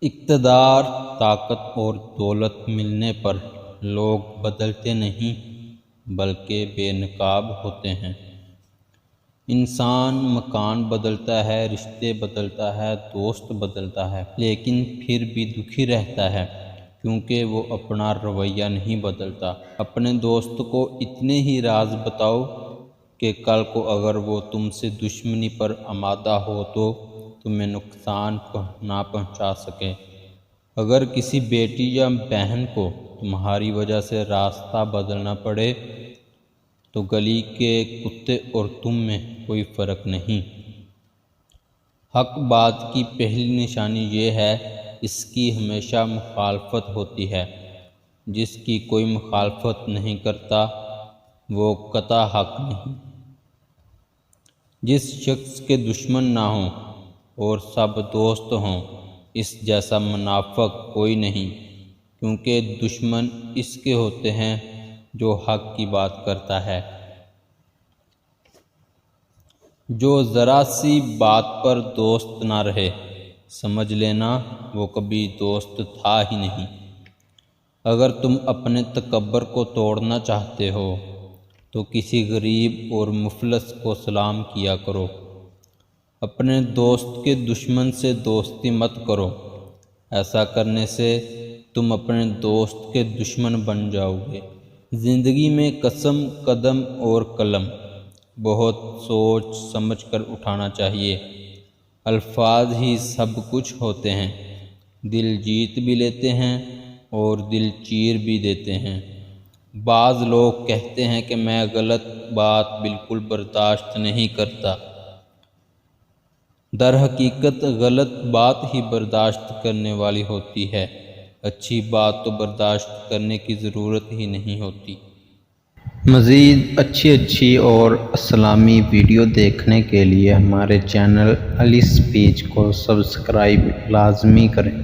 اقتدار، طاقت اور دولت ملنے پر لوگ بدلتے نہیں بلکہ بے نقاب ہوتے ہیں۔ انسان مکان بدلتا ہے، رشتے بدلتا ہے، دوست بدلتا ہے، لیکن پھر بھی دکھی رہتا ہے کیونکہ وہ اپنا رویہ نہیں بدلتا۔ اپنے دوست کو اتنے ہی راز بتاؤ کہ کل کو اگر وہ تم سے دشمنی پر آمادہ ہو تو تمہیں نقصان نہ پہنچا سکے۔ اگر کسی بیٹی یا بہن کو تمہاری وجہ سے راستہ بدلنا پڑے تو گلی کے کتے اور تم میں کوئی فرق نہیں۔ حق بات کی پہلی نشانی یہ ہے اس کی ہمیشہ مخالفت ہوتی ہے۔ جس کی کوئی مخالفت نہیں کرتا وہ قطع حق نہیں۔ جس شخص کے دشمن نہ ہوں اور سب دوست ہوں، اس جیسا منافق کوئی نہیں، کیونکہ دشمن اس کے ہوتے ہیں جو حق کی بات کرتا ہے۔ جو ذرا سی بات پر دوست نہ رہے، سمجھ لینا وہ کبھی دوست تھا ہی نہیں۔ اگر تم اپنے تکبر کو توڑنا چاہتے ہو تو کسی غریب اور مفلس کو سلام کیا کرو۔ اپنے دوست کے دشمن سے دوستی مت کرو، ایسا کرنے سے تم اپنے دوست کے دشمن بن جاؤ گے۔ زندگی میں قسم، قدم اور قلم بہت سوچ سمجھ کر اٹھانا چاہیے۔ الفاظ ہی سب کچھ ہوتے ہیں، دل جیت بھی لیتے ہیں اور دل چیر بھی دیتے ہیں۔ بعض لوگ کہتے ہیں کہ میں غلط بات بالکل برداشت نہیں کرتا۔ در حقیقت غلط بات ہی برداشت کرنے والی ہوتی ہے، اچھی بات تو برداشت کرنے کی ضرورت ہی نہیں ہوتی۔ مزید اچھی اور اسلامی ویڈیو دیکھنے کے لیے ہمارے چینل علی سپیچ کو سبسکرائب لازمی کریں۔